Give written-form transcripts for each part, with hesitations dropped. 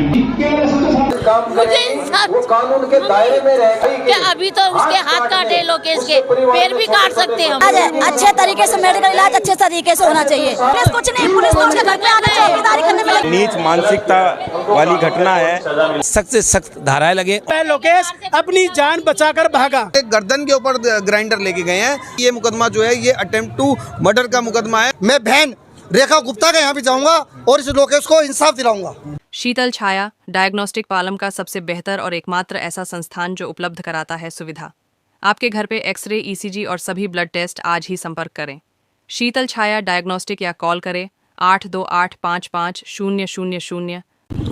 मुझे इंसाफ, वो कानून के दायरे में रहेगी क्या? अभी तो उसके हाथ काटे लोकेश के, पैर भी काट सकते हैं हम। अच्छे तरीके से मेडिकल इलाज अच्छे तरीके से होना चाहिए। पुलिस कुछ नहीं, पुलिस को उसके घर पे आना चाहिए, चौकीदारी करने में। नीच मानसिकता वाली घटना है, सख्त से सख्त धाराएं लगे। लोकेश अपनी जान बचाकर भागा। एक गर्दन के ऊपर ग्राइंडर लेके गए हैं। ये मुकदमा जो है ये अटेम्प्ट टू मर्डर का मुकदमा है। मैं बहन रेखा गुप्ता के यहाँ भी जाऊंगा और इस लोकेश को इंसाफ दिलाऊंगा। शीतल छाया डायग्नोस्टिक पालम का सबसे बेहतर और एकमात्र ऐसा संस्थान जो उपलब्ध कराता है सुविधा। आपके घर पे एक्सरे, ईसीजी और सभी ब्लड टेस्ट आज ही संपर्क करें। शीतल छाया डायग्नोस्टिक या कॉल करें 82855000।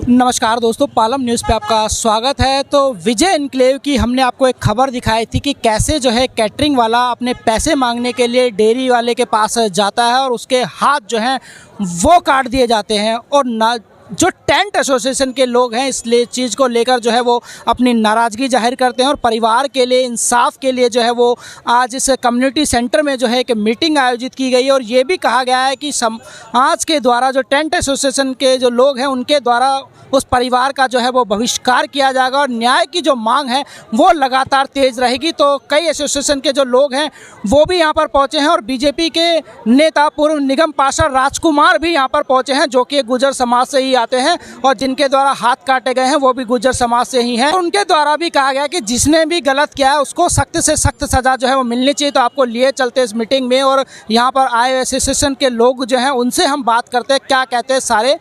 नमस्कार दोस्तों, पालम न्यूज़ पे आपका स्वागत है। तो विजय एन्क्लेव की हमने आपको एक खबर दिखाई थी कि कैसे जो है कैटरिंग वाला अपने पैसे मांगने के लिए डेयरी वाले के पास जाता है और उसके हाथ जो हैं वो काट दिए जाते हैं। और ना जो टेंट एसोसिएशन के लोग हैं इस चीज़ को लेकर जो है वो अपनी नाराज़गी जाहिर करते हैं और परिवार के लिए इंसाफ के लिए जो है वो आज इस कम्युनिटी सेंटर में जो है एक मीटिंग आयोजित की गई है। और ये भी कहा गया है कि समाज के द्वारा जो टेंट एसोसिएशन के जो लोग हैं उनके द्वारा उस परिवार का जो है वो बहिष्कार किया जाएगा और न्याय की जो मांग है वो लगातार तेज़ रहेगी। तो कई एसोसिएशन के जो लोग हैं वो भी यहाँ पर पहुँचे हैं और बीजेपी के नेता पूर्व निगम पार्षद राजकुमार भी यहाँ पर पहुँचे हैं, जो कि गुर्जर समाज से ही आते हैं और जिनके द्वारा हाथ काटे गए हैं वो भी गुर्जर समाज से ही हैं। उनके द्वारा भी कहा गया कि जिसने भी गलत किया है उसको सख्त से सख्त सज़ा जो है वो मिलनी चाहिए। तो आपको लिए चलते इस मीटिंग में और यहाँ पर आए एसोसिएशन के लोग जो हैं उनसे हम बात करते हैं क्या कहते हैं सारे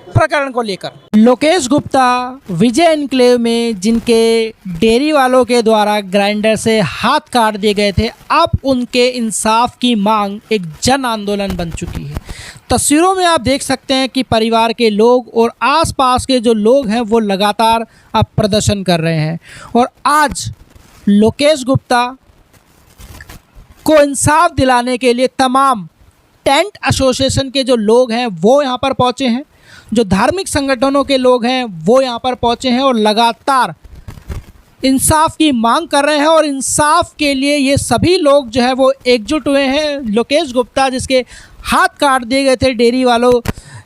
प्रकरण को लेकर। लोकेश गुप्ता विजय एन्क्लेव में जिनके डेयरी वालों के द्वारा ग्राइंडर से हाथ काट दिए गए थे, अब उनके इंसाफ की मांग एक जन आंदोलन बन चुकी है। तस्वीरों में आप देख सकते हैं कि परिवार के लोग और आसपास के जो लोग हैं वो लगातार अब प्रदर्शन कर रहे हैं। और आज लोकेश गुप्ता को इंसाफ दिलाने के लिए तमाम टेंट एसोसिएशन के जो लोग हैं वो यहाँ पर पहुँचे हैं, जो धार्मिक संगठनों के लोग हैं वो यहाँ पर पहुँचे हैं और लगातार इंसाफ की मांग कर रहे हैं। और इंसाफ के लिए ये सभी लोग जो है वो एकजुट हुए हैं। लोकेश गुप्ता जिसके हाथ काट दिए गए थे डेयरी वालों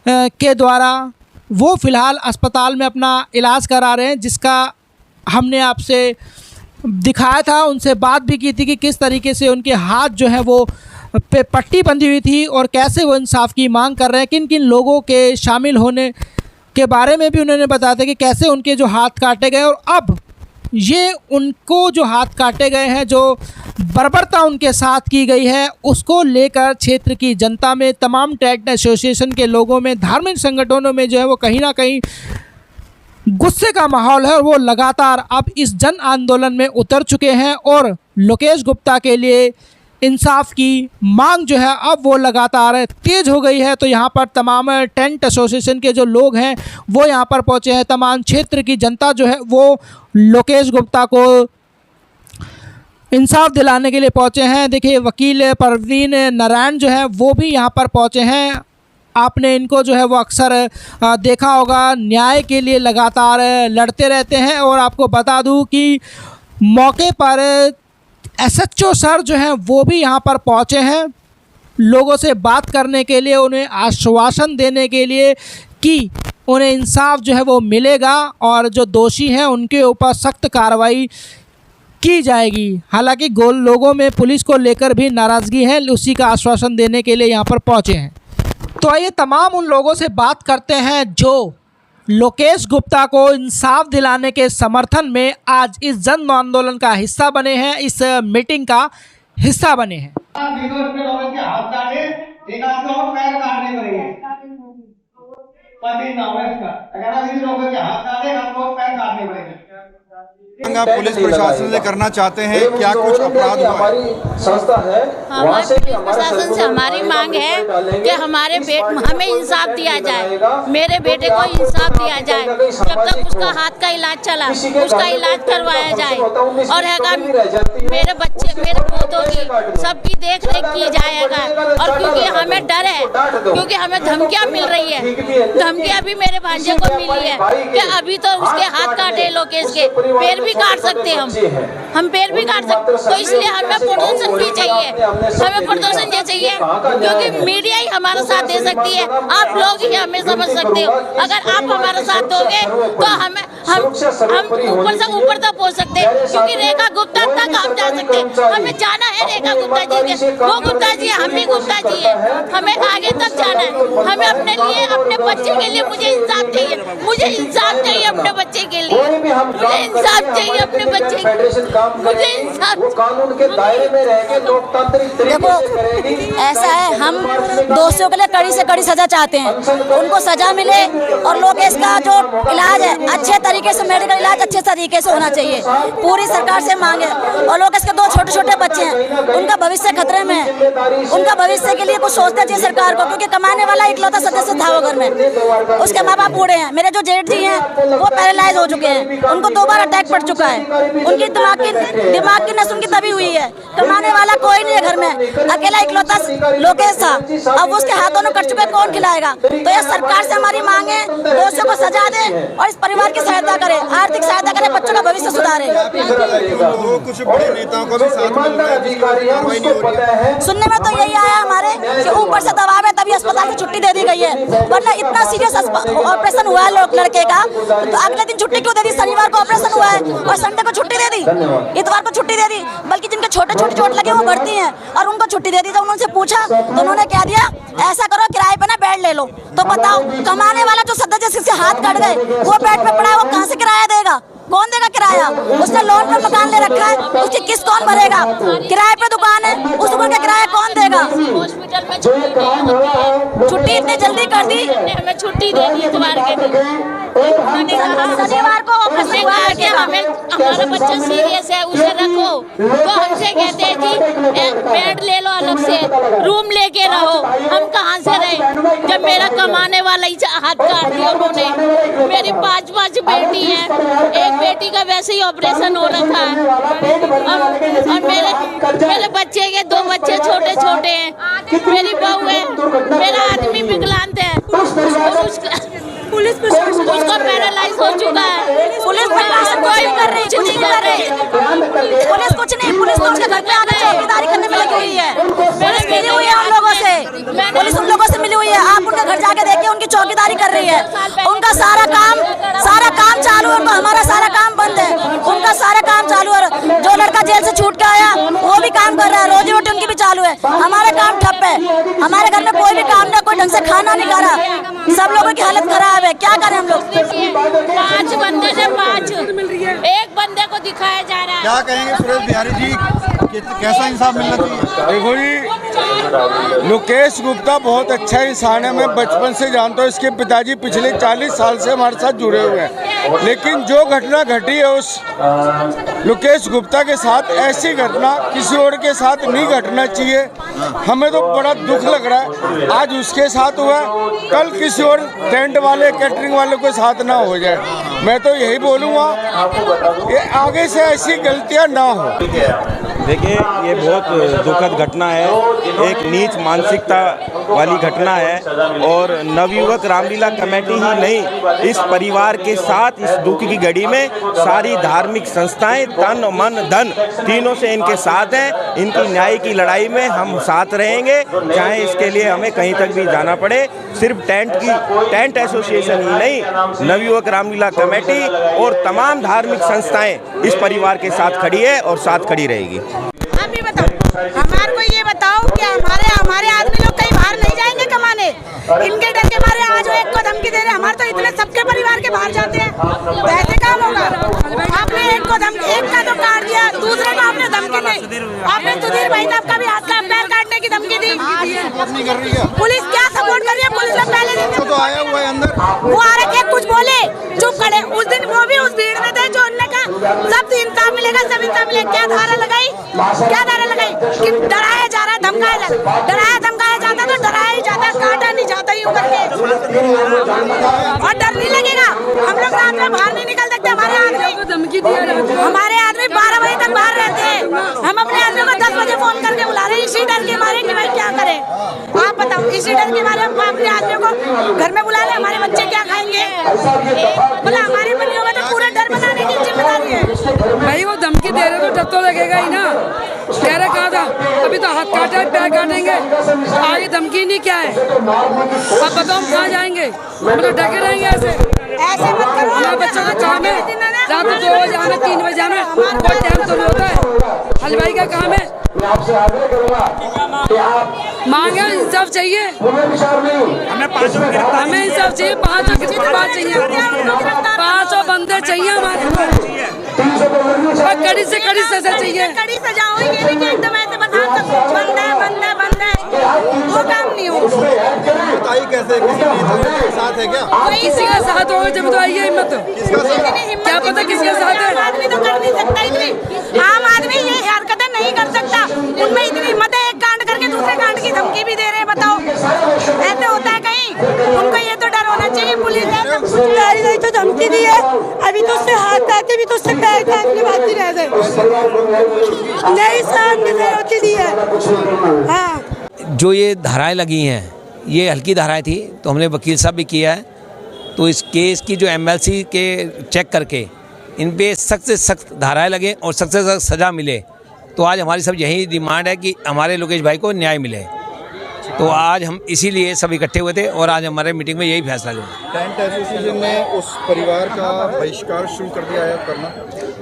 के द्वारा, वो फ़िलहाल अस्पताल में अपना इलाज करा रहे हैं, जिसका हमने आपसे दिखाया था, उनसे बात भी की थी कि किस तरीके से उनके हाथ जो है वो पे पट्टी बंधी हुई थी और कैसे वो इंसाफ की मांग कर रहे हैं। किन किन लोगों के शामिल होने के बारे में भी उन्होंने बताया था कि कैसे उनके जो हाथ काटे गए और अब ये उनको जो हाथ काटे गए हैं, जो बर्बरता उनके साथ की गई है, उसको लेकर क्षेत्र की जनता में, तमाम टेंट एसोसिएशन के लोगों में, धार्मिक संगठनों में जो है वो कहीं ना कहीं गुस्से का माहौल है। और वो लगातार अब इस जन आंदोलन में उतर चुके हैं और लोकेश गुप्ता के लिए इंसाफ की मांग जो है अब वो लगातार तेज़ हो गई है। तो यहाँ पर तमाम टेंट एसोसिएशन के जो लोग हैं वो यहाँ पर पहुँचे हैं। तमाम क्षेत्र की जनता जो है वो लोकेश गुप्ता को इंसाफ दिलाने के लिए पहुँचे हैं। देखिए वकील परवीन नारायण जो है वो भी यहाँ पर पहुँचे हैं। आपने इनको जो है वो अक्सर देखा होगा, न्याय के लिए लगातार लड़ते रहते हैं। और आपको बता दूँ कि मौके पर SHO सर जो हैं वो भी यहाँ पर पहुँचे हैं लोगों से बात करने के लिए, उन्हें आश्वासन देने के लिए कि उन्हें इंसाफ जो है वो मिलेगा और जो दोषी हैं उनके ऊपर सख्त कार्रवाई की जाएगी। हालांकि लोगों में पुलिस को लेकर भी नाराज़गी है, उसी का आश्वासन देने के लिए यहाँ पर पहुँचे हैं। तो आइए तमाम उन लोगों से बात करते हैं जो लोकेश गुप्ता को इंसाफ दिलाने के समर्थन में आज इस जन आंदोलन का हिस्सा बने हैं, इस मीटिंग का हिस्सा बने हैं। पुलिस प्रशासन से करना चाहते हैं, क्या कुछ अपराध हुआ है? संस्था है, हमारे प्रशासन से हमारी मांग है कि हमें इंसाफ दिया जाए, मेरे बेटे को इंसाफ दिया जाए। जब तक उसका हाथ का इलाज चला उसका इलाज करवाया जाए और मेरे बच्चे, मेरे पोतों की सबकी देख रेख की जाएगा। और क्योंकि हमें डर है, क्योंकि हमें धमकियाँ मिल रही है, धमकियाँ भी मेरे भांजे को मिली है कि अभी तो उसके हाथ काटे लोकेश के, पैर भी भी काट सकते हैं, हम पेड़ भी काट सकते, तो इसलिए हमें प्रदूषण भी चाहिए, हमें प्रदूषण ये चाहिए, क्योंकि मीडिया ही हमारा साथ दे सकती है, आप लोग ही हमें समझ सकते हो। अगर आप हमारा साथ दोगे तो हम ऊपर से ऊपर तक पहुंच सकते हैं, क्योंकि रेखा गुप्ता तक हम जा सकते हैं, हमें जाना है रेखा गुप्ता जी के, वो गुप्ता जी हम भी गुप्ता जी है, हमें आगे तक जाना है, हमें अपने लिए, अपने बच्चे के लिए मुझे इंसाफ चाहिए, मुझे इंसाफ चाहिए अपने बच्चे के लिए, मुझे इंसाफ चाहिए अपने बच्चे, मुझे इंसाफ। कानून के दायरे में रह के लोकतांत्रिक तरीके से करेगी। ऐसा है, हम दोषियों के लिए कड़ी से कड़ी सजा चाहते हैं, उनको सजा मिले और लोकेश का जो इलाज है अच्छे तरीके से, मेडिकल इलाज अच्छे तरीके से होना चाहिए, पूरी सरकार से मांगे। और लोकेश के 2 छोटे छोटे बच्चे हैं, उनका भविष्य खतरे में है, उनका भविष्य के लिए कुछ सोचना चाहिए सरकार को, क्योंकि कमाने वाला इकलौता सदस्य था वो घर में, उसके माँ बाप बूढ़े हैं। मेरे जो जेठ जी हैं वो पैरालाइज हो चुके हैं, उनको 2 बार अटैक पड़ चुका है, उनकी दिमाग की नस उनकी दबी हुई है, कमाने वाला कोई नहीं है घर में, अकेला इकलौता लोकेश था, अब उसके हाथों में कट चुके, कौन खिलाएगा। तो ये सरकार से हमारी मांग है, दोषियों को सजा दे और इस परिवार की सहायता करे, आर्थिक सहायता करे, बच्चों का भविष्य सुधारे। कुछ बड़े नेताओं को भी साथ मिल रहा है, सुनने में तो यही आया हमारे कि ऊपर से दबाव है तभी अस्पताल से छुट्टी दे दी गई है, वरना इतना सीरियस ऑपरेशन हुआ है लड़के का, तो अगले दिन छुट्टी क्यों दे दी? शनिवार को ऑपरेशन हुआ है और संडे को छुट्टी दे दी, इतवार को छुट्टी दे दी, बल्कि जिनके छोटे छोटे चोट लगे वो भर्ती हैं और उनको छुट्टी दे दी। जब उनसे पूछा तो उन्होंने क्या दिया, ऐसा करो किराए पे ना बेड ले लो। तो बताओ, कमाने वाला जो सदस्य जिसके हाथ कट गए वो बेड पे पड़ा है, वो कहाँ से किराया देगा? कौन देगा किराया? उसने लोन पर मकान ले रखा है, उसकी किस्त कौन भरेगा? किराए पे दुकान है, उस दुकान का किराया कौन देगा? हॉस्पिटल में छुट्टी इतनी जल्दी कर दी, हमें छुट्टी दे दी इतवार के दिन, शनिवार को हमने कहा कि हमें हमारा बच्चा सीरियस है उसे रखो, तो हमसे कहते हैं जी बेड ले लो, अलग से रूम लेके रहो। हम कहाँ से रहे जब मेरा कमाने वाला ही हाथ काट दिया उन्होंने। मेरी 5 बेटी है, एक बेटी का वैसे ही ऑपरेशन हो रखा है और मेरे बच्चे के 2 बच्चे छोटे छोटे हैं, मेरी बहू है, मेरा आदमी विकलांग है, पुलिस उसका पैरालाइज हो चुका है, पुलिस कोई कर रही, कुछ नहीं कर रही, पुलिस कुछ नहीं, पुलिस तो उसके घर पे आकर चौकीदारी करने में लगी हुई है, पुलिस मिली हुई है हम लोगों से, पुलिस उन लोगों से मिली हुई है। आप उनके घर जाके देखिए, उनकी चौकीदारी कर रही है, उनका सारा काम चालू है, उनका हमारा सारा काम बंद है, उनका सारा काम चालू है। जो लड़का जेल से छूट के आया वो भी काम कर रहा है, रोजी रोटी उनकी भी चालू है, हमारा काम ठप है, हमारे घर में कोई भी काम नहीं, कोई ढंग से खाना नहीं खा रहा, सब लोगों की हालत खराब है, क्या करें हम लोग? 5 बंदे ने 5, एक बंदे को दिखाया जा रहा है। क्या कहेंगे सुरेश बिहारी जी, कैसा इंसाफ मिलना चाहिए? देखो जी, लोकेश गुप्ता बहुत अच्छा इंसान है, मैं बचपन से जानता हूँ, इसके पिताजी पिछले 40 साल से हमारे साथ जुड़े हुए हैं, लेकिन जो घटना घटी है उस लोकेश गुप्ता के साथ, ऐसी घटना किसी और के साथ नहीं घटना चाहिए। हमें तो बड़ा दुख लग रहा है, आज उसके साथ हुआ, कल किसी और टेंट वाले कैटरिंग वाले के साथ ना हो जाए। मैं तो यही बोलूँगा कि आगे से ऐसी गलतियाँ ना हो। देखिए, ये बहुत दुखद घटना है, एक नीच मानसिकता वाली घटना है, और नवयुवक रामलीला कमेटी ही नहीं, इस परिवार के साथ इस दुख की घड़ी में सारी धार्मिक संस्थाएं तन मन धन तीनों से इनके साथ हैं। इनकी न्याय की लड़ाई में हम साथ रहेंगे, चाहे इसके लिए हमें कहीं तक भी जाना पड़े। सिर्फ टेंट एसोसिएशन ही नहीं, नवयुवक रामलीला कमेटी और तमाम धार्मिक संस्थाएं इस परिवार के साथ खड़ी है और साथ खड़ी रहेगी। आप भी बताओ, हमारे को ये बताओ कि हमारे आदमी लोग कहीं बाहर नहीं जाएंगे कमाने, इनके डर के मारे आज वो एक को धमकी दे रहे। हमारे तो इतने सबके परिवार के बाहर जाते हैं, वैसे काम होगा? आपने एक का तो काट दिया, दूसरे को आपने धमकी दी, आपने सुधीर भाई साहब का भी हाथ का पैर काटने की धमकी दी। पुलिस क्या सपोर्ट कर रही है? पुलिस ने पहले दिन तो आया हुआ है अंदर, वो आ रखे कुछ बोले, चुप खड़े। उस दिन वो भी उस भीड़ में थे जो उन्होंने कहा सब इंसाफ मिलेगा, सब इंसाफ मिलेगा। क्या धारा लगाई कि डराया जा रहा है, धमकाया जाता तो डराया ही जाता, काटा नहीं जाता यूं करके, और डर नहीं लगेगा। हम लोग रात में बाहर नहीं निकल सकते, हमारे आदमी 12 बजे तक बाहर रहते हैं, हम अपने आदमी को 10 बजे फोन करके बुला रहे हैं, इसी डर के मारे कि भाई क्या करें? आप बताओ, इसी डर के मारे हम अपने आदमी को घर में बुला ले, हमारे बच्चे क्या खाएंगे? बोला हमारे बनियों में तो पूरा डर बनाने की जिम्मेदारी है। डर तो लगेगा ही ना। कह रहे कहा था अभी तो हाथ काटे पैर काटेंगे, आगे धमकी नहीं क्या है। अब बताओ हम कहाँ जाएंगे, हम तो डगे रहेंगे ऐसे मत करो। हमारे बच्चों का काम है रात को 2 बजे आना 3 बजे आना, कोई टाइम तो नहीं होता है। हलवाई का काम है। मांगे इंसाफ चाहिए, हमें इंसाफ चाहिए। 5 चाहिए, 5 बंदे चाहिए हमारे, और कड़ी से कड़ी सजा चाहिए। कड़ी सजा हो, ये नहीं कि एकदम ऐसे बंद है वो काम नहीं हो। बताइए कैसे किसी साथ है क्या? किसी का साथ होगा जब तो आइए हिम्मत। क्या पता किसका साथ है। आम आदमी तो कर नहीं सकता इतनी, आम आदमी ये हरकतें नहीं कर सकता। उनमें इतनी हिम्मत है, एक कांड करके दूसरे कांड की धमकी भी दे रहे हैं। बताओ ऐसे होता है कहीं? उनको ये तो डर होना चाहिए। पुलिस नहीं तो धमकी दी है, अभी तो उससे हाथ काटे, भी तो उससे पैर काटने बाकी रह गए। नहीं सर दी है। हाँ, जो ये धाराएं लगी हैं ये हल्की धाराएं थी, तो हमने वकील साहब भी किया है। तो इस केस की जो एमएलसी के चेक करके इन पे सख्त से सख्त धाराएं लगे और सख्त से सख्त सज़ा मिले। तो आज हमारी सब यही डिमांड है कि हमारे लोकेश भाई को न्याय मिले। तो आज हम इसीलिए सब इकट्ठे हुए थे और आज हमारे मीटिंग में यही फैसला लिया। टेंट एसोसिएशन ने उस परिवार का बहिष्कार शुरू कर दिया है करना?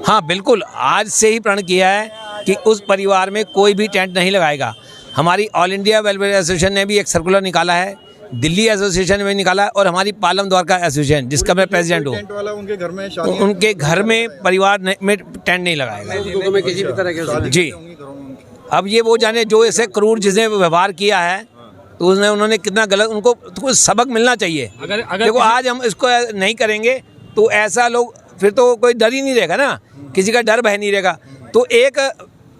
हाँ बिल्कुल, आज से ही प्रण किया है कि उस परिवार में कोई भी टेंट नहीं लगाएगा। हमारी ऑल इंडिया वेलफेयर एसोसिएशन ने भी एक सर्कुलर निकाला है, दिल्ली एसोसिएशन में निकाला है, और हमारी पालम द्वारका एसोसिएशन जिसका मैं प्रेसिडेंट हूँ, उनके घर में परिवार में टेंट नहीं लगाएगा जी। अब ये वो जाने जो ऐसे क्रूर जिसने व्यवहार किया है, तो उन्होंने कितना गलत, उनको कुछ सबक मिलना चाहिए। देखो आज हम इसको नहीं करेंगे तो ऐसा लोग फिर तो कोई डर ही नहीं रहेगा ना, किसी का डर भय नहीं रहेगा। तो एक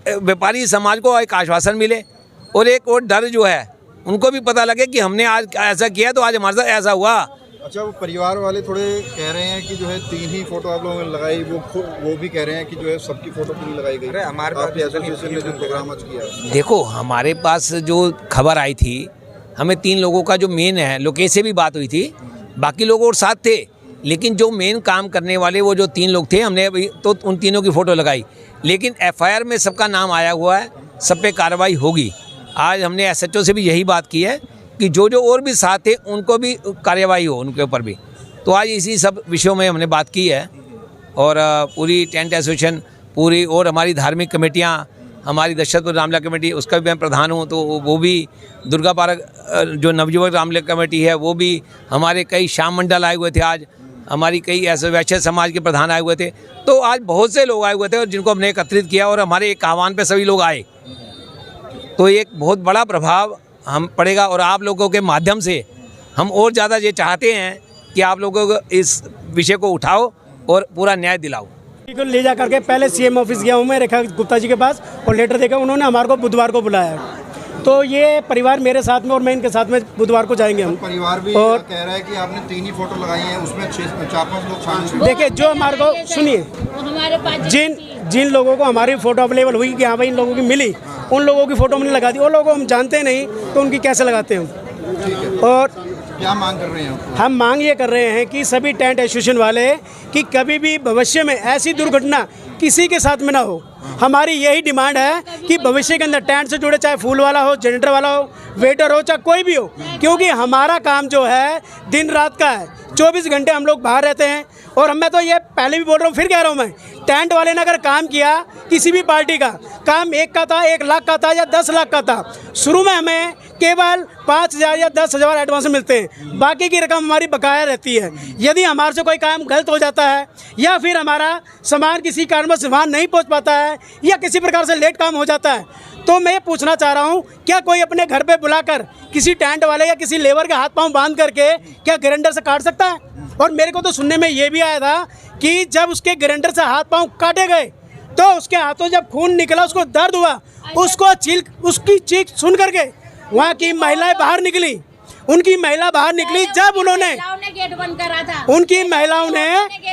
व्यापारी समाज को एक आश्वासन मिले और एक और डर जो है उनको भी पता लगे कि हमने आज ऐसा किया तो आज हमारे साथ ऐसा हुआ। अच्छा, वो परिवार वाले थोड़े कह रहे हैं कि जो है 3 ही फोटो आप लोगों ने लगाई, वो भी कह रहे हैं कि जो है सबकी फोटो नहीं लगाई गई। अरे हमारे पास एसोसिएशन ने जो प्रोग्राम आज किया, देखो हमारे पास जो खबर आई थी, हमें 3 लोगों का जो मेन है, लोकेश से भी बात हुई थी, बाकी लोग और साथ थे, लेकिन जो मेन काम करने वाले वो जो 3 लोग थे, हमने अभी तो उन तीनों की फ़ोटो लगाई। लेकिन एफआईआर में सबका नाम आया हुआ है, सब पे कार्रवाई होगी। आज हमने एसएचओ से भी यही बात की है कि जो और भी साथ थे उनको भी कार्रवाई हो, उनके ऊपर भी। तो आज इसी सब विषयों में हमने बात की है। और पूरी टेंट एसोसिएशन पूरी, और हमारी धार्मिक कमेटियाँ, हमारी दशरथपुर रामलीला कमेटी उसका भी मैं प्रधान हूँ, तो वो भी दुर्गा पार्क जो नवयुवक रामलीला कमेटी है वो भी, हमारे कई श्याम मंडल आए हुए थे आज, हमारी कई ऐसे वैश्य समाज के प्रधान आए हुए थे। तो आज बहुत से लोग आए हुए थे और जिनको हमने एकत्रित किया और हमारे एक आह्वान पे सभी लोग आए। तो एक बहुत बड़ा प्रभाव हम पड़ेगा और आप लोगों के माध्यम से हम और ज़्यादा ये चाहते हैं कि आप लोगों को इस विषय को उठाओ और पूरा न्याय दिलाओ। को ले जा करके पहले सीएम ऑफिस गया हूँ मैं रेखा गुप्ता जी के पास, और लेटर देखा उन्होंने हमारे को बुधवार को बुलाया। तो ये परिवार मेरे साथ में और मैं इनके साथ में बुधवार को जाएंगे हम। परिवार भी और कह रहा है कि आपने 3 ही फोटो लगाई हैं, उसमें 4-5 लोग शामिल। देखिए जो हमारे को सुनिए, जिन लोगों को हमारी फोटो अवेलेबल हुई कि हाँ भाई इन लोगों की मिली, उन लोगों की फोटो हमने लगा दी। उन लोगों को हम जानते नहीं तो उनकी कैसे लगाते हैं। और क्या मांग कर रहे हैं? हम मांग ये कर रहे हैं कि सभी टेंट एसोसिएशन वाले कि कभी भी भविष्य में ऐसी दुर्घटना किसी के साथ में ना हो। हमारी यही डिमांड है कि भविष्य के अंदर टेंट से जुड़े, चाहे फूल वाला हो, जनरेटर वाला हो, वेटर हो, चाहे कोई भी हो, क्योंकि हमारा काम जो है दिन रात का है, 24 घंटे हम लोग बाहर रहते हैं। और मैं तो ये पहले भी बोल रहा हूँ, फिर कह रहा हूँ, मैं टेंट वाले ने अगर काम किया, किसी भी पार्टी का काम 1 का था, 1 लाख का था या 10 लाख का था, शुरू में हमें केवल 5,000 या 10,000 एडवांस मिलते हैं, बाकी की रकम हमारी बकाया रहती है। यदि हमारे से कोई काम गलत हो जाता है या फिर हमारा सामान किसी कारणवश वहाँ नहीं पहुँच पाता है या किसी प्रकार से लेट काम हो जाता है, तो मैं ये पूछना चाह रहा हूँ, क्या कोई अपने घर पे बुलाकर किसी टेंट वाले या किसी लेबर के हाथ पांव बांध करके क्या ग्राइंडर से काट सकता है? और मेरे को तो सुनने में ये भी आया था कि जब उसके ग्राइंडर से हाथ पांव काटे गए तो उसके हाथों जब खून निकला, उसको दर्द हुआ, उसकी चीख सुन करके वहाँ की महिलाएं बाहर निकली। उनकी महिला बाहर निकली जब उन्होंने गेट बंद करा था। उनकी महिलाओं ने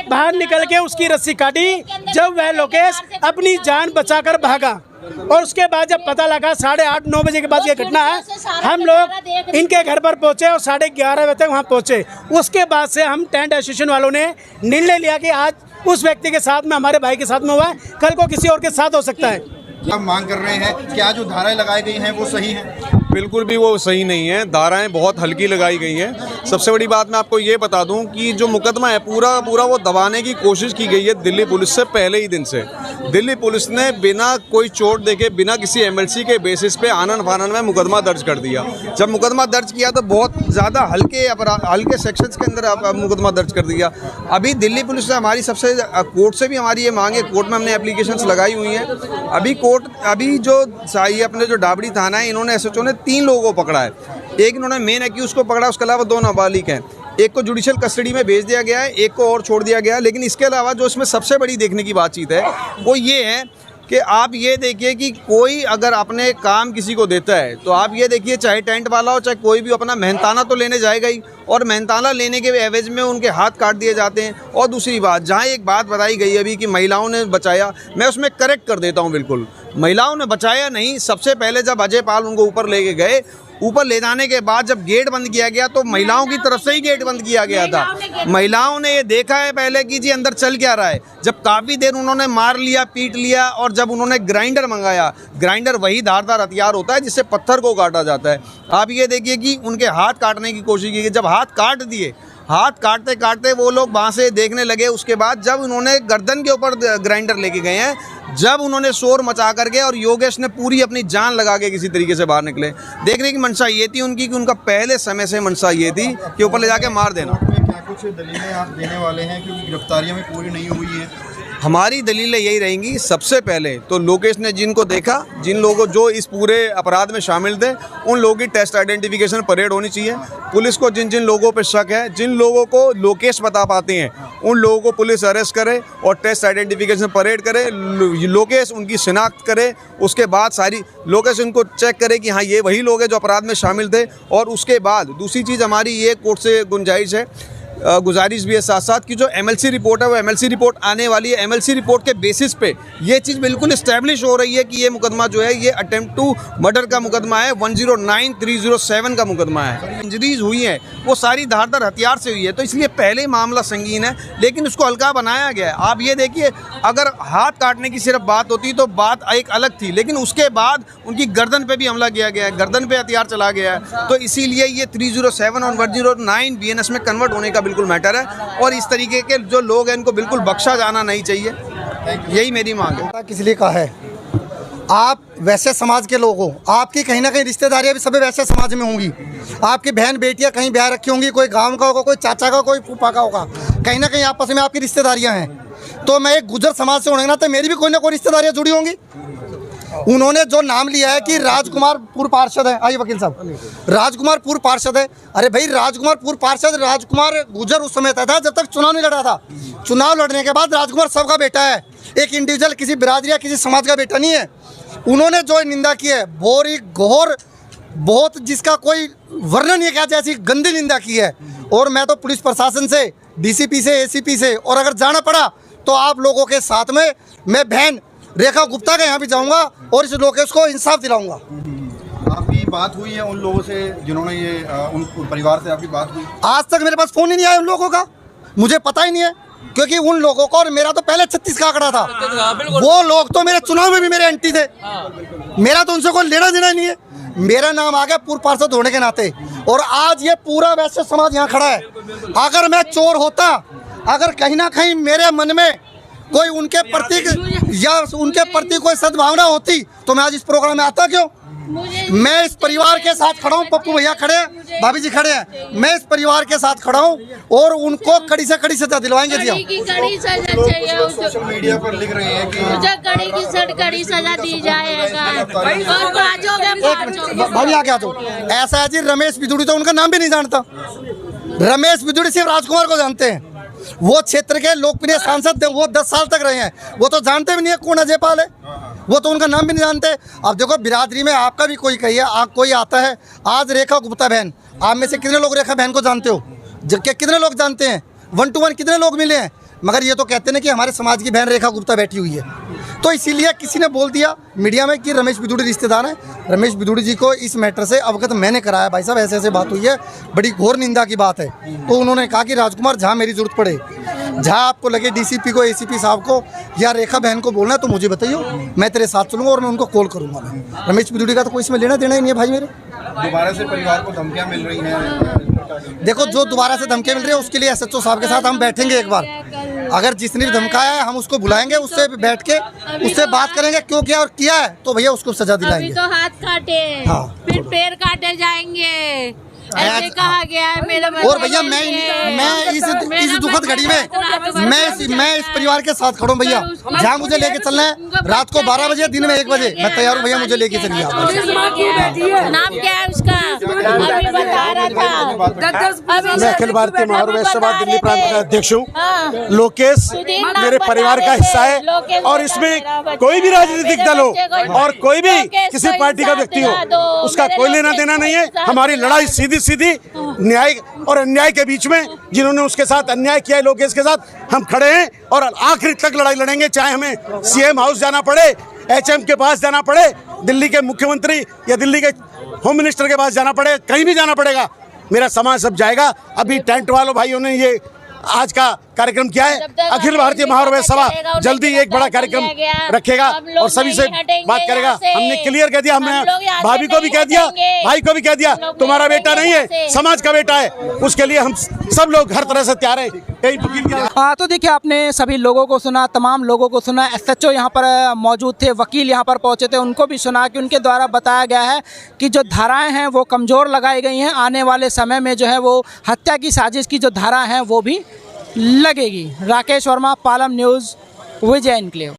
बाहर निकल के उसकी रस्सी काटी, जब वह लोकेश अपनी जान बचाकर भागा। और उसके बाद जब पता लगा 8:30-9 बजे के बाद ये घटना है, हम लोग इनके घर पर पहुंचे और 11:30 बजे तक वहाँ पहुंचे। उसके बाद से हम टेंट एसोसिएशन वालों ने निर्णय लिया कि आज उस व्यक्ति के साथ में, हमारे भाई के साथ में हुआ है, कल को किसी और के साथ हो सकता है। आप मांग कर रहे हैं क्या जो धाराएं लगाई गई हैं वो सही हैं? बिल्कुल भी वो सही नहीं है। धाराएं बहुत हल्की लगाई गई हैं। सबसे बड़ी बात मैं आपको ये बता दूं कि जो मुकदमा है पूरा वो दबाने की कोशिश की गई है दिल्ली पुलिस से पहले ही दिन से। दिल्ली पुलिस ने बिना कोई चोट देखे, बिना किसी एमएलसी के बेसिस पे आनन फानन में मुकदमा दर्ज कर दिया। जब मुकदमा दर्ज किया तो बहुत ज़्यादा हल्के सेक्शंस के अंदर मुकदमा दर्ज कर दिया। अभी दिल्ली पुलिस ने हमारी सबसे कोर्ट से भी हमारी ये मांग है, कोर्ट में हमने एप्लीकेशंस लगाई हुई हैं। अभी जो ये अपने जो डाबड़ी थाना है, इन्होंने एसएचओ ने 3 लोगों को पकड़ा है। एक इन्होंने मेन एक्यूज को पकड़ा, उसके अलावा 2 नाबालिग हैं। एक को जुडिशियल कस्टडी में भेज दिया गया है, एक को और छोड़ दिया गया है। लेकिन इसके अलावा जो इसमें सबसे बड़ी देखने की बातचीत है वो ये है कि आप ये देखिए कि कोई अगर अपने काम किसी को देता है तो आप ये देखिए, चाहे टेंट वाला हो चाहे कोई भी, अपना मेहनताना तो लेने जाएगा ही, और मेहनताना लेने के एवज में उनके हाथ काट दिए जाते हैं। और दूसरी बात, जहाँ एक बात बताई गई अभी कि महिलाओं ने बचाया, मैं उसमें करेक्ट कर देता हूँ। बिल्कुल महिलाओं ने बचाया नहीं। सबसे पहले जब अजय पाल उनको ऊपर लेके गए, ऊपर ले जाने के बाद जब गेट बंद किया गया तो महिलाओं की तरफ से ही गेट बंद किया गया था। महिलाओं ने ये देखा है पहले कि जी अंदर चल क्या रहा है। जब काफ़ी देर उन्होंने मार लिया, पीट लिया, और जब उन्होंने ग्राइंडर मंगाया, ग्राइंडर वही धारदार हथियार होता है जिससे पत्थर को काटा जाता है। आप ये देखिए कि उनके हाथ काटने की कोशिश की गई। जब हाथ काट दिए, हाथ काटते काटते वो लोग वहाँ से देखने लगे। उसके बाद जब उन्होंने गर्दन के ऊपर ग्राइंडर लेके गए हैं, जब उन्होंने शोर मचा करके, और योगेश ने पूरी अपनी जान लगा के किसी तरीके से बाहर निकले। देखने की मंशा ये थी उनकी कि उनका पहले समय से मंशा ये थी कि ऊपर ले जाके मार देना। क्या कुछ दलीलें आप देने वाले हैं क्योंकि गिरफ्तारियां भी पूरी नहीं हुई है? हमारी दलीलें यही रहेंगी। सबसे पहले तो लोकेश ने जिनको देखा, जिन लोगों जो इस पूरे अपराध में शामिल थे, उन लोगों की टेस्ट आइडेंटिफिकेशन परेड होनी चाहिए। पुलिस को जिन जिन लोगों पर शक है, जिन लोगों को लोकेश बता पाते हैं, उन लोगों को पुलिस अरेस्ट करे और टेस्ट आइडेंटिफिकेशन परेड करे। लोकेश उनकी शिनाख्त करे, उसके बाद सारी लोकेश उनको चेक करे कि हाँ ये वही लोग हैं जो अपराध में शामिल थे। और उसके बाद दूसरी चीज़ हमारी ये कोर्ट से गुजारिश भी है साथ साथ कि जो एमएलसी रिपोर्ट है वो एमएलसी रिपोर्ट आने वाली है। एमएलसी रिपोर्ट के बेसिस पे ये चीज़ बिल्कुल इस्टेब्लिश हो रही है कि ये मुकदमा जो है ये अटेम्प्ट टू मर्डर का मुकदमा है, 109-307 का मुकदमा है। इंजरीज हुई हैं वो सारी धारदार हथियार से हुई है, तो इसलिए पहले ही मामला संगीन है, लेकिन उसको हल्का बनाया गया है। आप ये देखिए, अगर हाथ काटने की सिर्फ बात होती तो बात एक अलग थी, लेकिन उसके बाद उनकी गर्दन पे भी हमला किया गया है, गर्दन पे हथियार चला गया है। तो इसीलिए ये 307 और 109 बीएनएस में कन्वर्ट होने का बिल्कुल मैटर है, और इस तरीके के जो लोग हैं इनको बिल्कुल बख्शा जाना नहीं चाहिए। यही मेरी मांग है। किस लिए कहा है? आप वैसे समाज के लोग हो, आपकी कहीं ना कहीं रिश्तेदारियां भी सभी वैसे समाज में होंगी। आपकी बहन बेटियां कहीं ब्याह रखी होंगी, कोई गांव का होगा, कोई चाचा का, कोई फूफा का होगा, कहीं ना कहीं आपस में आपकी रिश्तेदारियां हैं। तो मैं एक गुजर समाज से होने के नाते मेरी भी कोई ना कोई रिश्तेदारियां जुड़ी होंगी। उन्होंने जो नाम लिया है कि राजकुमार पूर्व पार्षद है, आइए वकील साहब, राजकुमार पूर्व पार्षद है। अरे भाई, राजकुमार पूर्व पार्षद, राजकुमार गुजर उस समय था जब तक चुनाव नहीं लड़ा था। चुनाव लड़ने के बाद राजकुमार सबका बेटा है, एक इंडिविजुअल किसी बिरादरी या किसी समाज का बेटा नहीं है। उन्होंने जो निंदा की है बोरी घोर, बहुत जिसका कोई वर्णन नहीं किया जाए ऐसी गंदी निंदा की है। और मैं तो पुलिस प्रशासन से, डीसीपी से, एसीपी से, और अगर जाना पड़ा तो आप लोगों के साथ में मैं बहन रेखा गुप्ता के यहाँ भी जाऊँगा और इस लोकेश को इंसाफ दिलाऊंगा। आपकी बात हुई है उन लोगों से जिन्होंने ये उन परिवार से आपकी बात हुई? आज तक मेरे पास फ़ोन ही नहीं आया उन लोगों का, मुझे पता ही नहीं है, क्योंकि उन लोगों को, और मेरा तो पहले 36 का आंकड़ा था, वो लोग तो मेरे चुनाव में भी मेरे एंटी थे, मेरा तो उनसे कोई लेना देना नहीं है। मेरा नाम आ गया पूर्व पार्षद होने के नाते, और आज ये पूरा वैश्य समाज यहाँ खड़ा है। अगर मैं चोर होता, अगर कहीं ना कहीं मेरे मन में कोई उनके प्रति या उनके प्रति कोई सद्भावना होती तो मैं आज इस प्रोग्राम में आता क्यों? मैं इस परिवार के साथ खड़ा हूँ, पप्पू भैया खड़े हैं, भाभी जी खड़े हैं, मैं इस परिवार के साथ खड़ा हूँ और उनको कड़ी से कड़ी सजा दिलवाएंगे। जी कड़ी सजा चाहिए। सोशल मीडिया पर लिख रहे हैं कि मुझे कड़ी सजा दी जाएगा। भाभी आगे आ जाओ। ऐसा है जी, रमेश बिदुड़ी तो उनका नाम भी नहीं जानता। रमेश बिदुड़ी सिर्फ राजकुमार को जानते हैं। वो क्षेत्र के लोकप्रिय सांसद थे, वो 10 साल तक रहे हैं, वो तो जानते भी नहीं है कौन अजय पाल है, वो तो उनका नाम भी नहीं जानते। अब देखो, बिरादरी में आपका भी कोई कहिए, आप कोई आता है, आज रेखा गुप्ता बहन, आप में से कितने लोग रेखा बहन को जानते हो? कितने लोग जानते हैं? 1 to 1 कितने लोग मिले हैं? मगर ये तो कहते हैं कि हमारे समाज की बहन रेखा गुप्ता बैठी हुई है। तो इसीलिए किसी ने बोल दिया मीडिया में कि रमेश बिदुड़ी रिश्तेदार हैं। रमेश बिदुड़ी जी को इस मैटर से अवगत मैंने कराया, भाई साहब ऐसे ऐसे बात हुई है, बड़ी घोर निंदा की बात है। तो उन्होंने कहा कि राजकुमार जहाँ मेरी जरूरत पड़े, जहाँ आपको लगे डीसीपी को, एसीपी साहब को या रेखा बहन को बोलना है तो मुझे बताइए, मैं तेरे साथ चलूँगा और मैं उनको कॉल करूँगा। मैं रमेश बिदुड़ी का तो कोई इसमें लेना देना ही नहीं है भाई मेरे। दोबारा से परिवार को धमकियाँ मिल रही हैं। देखो जो दोबारा से धमकियाँ मिल रही है उसके लिए एसएचओ साहब के साथ हम बैठेंगे एक बार। अगर जिसने भी धमकाया है हम उसको बुलाएंगे, उससे बैठ के उससे बात करेंगे क्यों किया और किया है तो भैया उसको सजा दिलाएंगे। अभी तो हाथ काटे, फिर पैर काटे जाएंगे, ऐसे कहा गया है मेरे। और भैया मैं इस दुखद घड़ी में मैं इस परिवार के साथ खड़ा हूँ भैया। जहाँ मुझे लेके चलना है रात को 12 बजे, दिन में 1 बजे, मैं तैयार हूँ भैया, मुझे लेके चलिए आप। नाम क्या है उसका? अभी बता रहा था। मैं अखिल भारतीय महावैश्य सभा दिल्ली प्रांत का अध्यक्ष हूँ। लोकेश मेरे परिवार का हिस्सा है और इसमें कोई भी राजनीतिक दल हो और कोई भी किसी पार्टी का व्यक्ति हो, उसका कोई लेना देना नहीं है। हमारी लड़ाई सीधी न्याय और अन्याय के बीच में, जिन्होंने उसके साथ अन्याय किया है लोकेश के साथ, हम खड़े हैं और आखिरी तक लड़ाई लड़ेंगे। चाहे हमें सीएम हाउस जाना पड़े, एचएम के पास जाना पड़े, दिल्ली के मुख्यमंत्री या दिल्ली के होम मिनिस्टर के पास जाना पड़े, कहीं भी जाना पड़ेगा, मेरा समाज सब जाएगा। अभी टेंट वालों भाइयों ने ये आज का कार्यक्रम किया है। अखिल भारतीय महावैश्य सभा जल्दी एक बड़ा कार्यक्रम रखेगा और सभी से बात करेगा। हमने क्लियर कह दिया, हमने भाभी को भी कह दिया, भाई को भी कह दिया, तुम्हारा बेटा नहीं है, समाज का बेटा है, उसके लिए हम सब लोग हर तरह से तैयार हैं। तो देखिए आपने सभी लोगों को सुना, तमाम लोगों को सुना। एसएचओ यहाँ पर मौजूद थे, वकील यहाँ पर पहुँचे थे, उनको भी सुना कि उनके द्वारा बताया गया है कि जो धाराएं हैं वो कमज़ोर लगाई गई हैं। आने वाले समय में जो है वो हत्या की साजिश की जो धारा हैं वो भी लगेगी। राकेश वर्मा, पालम न्यूज़, विजय एन्क्लेव।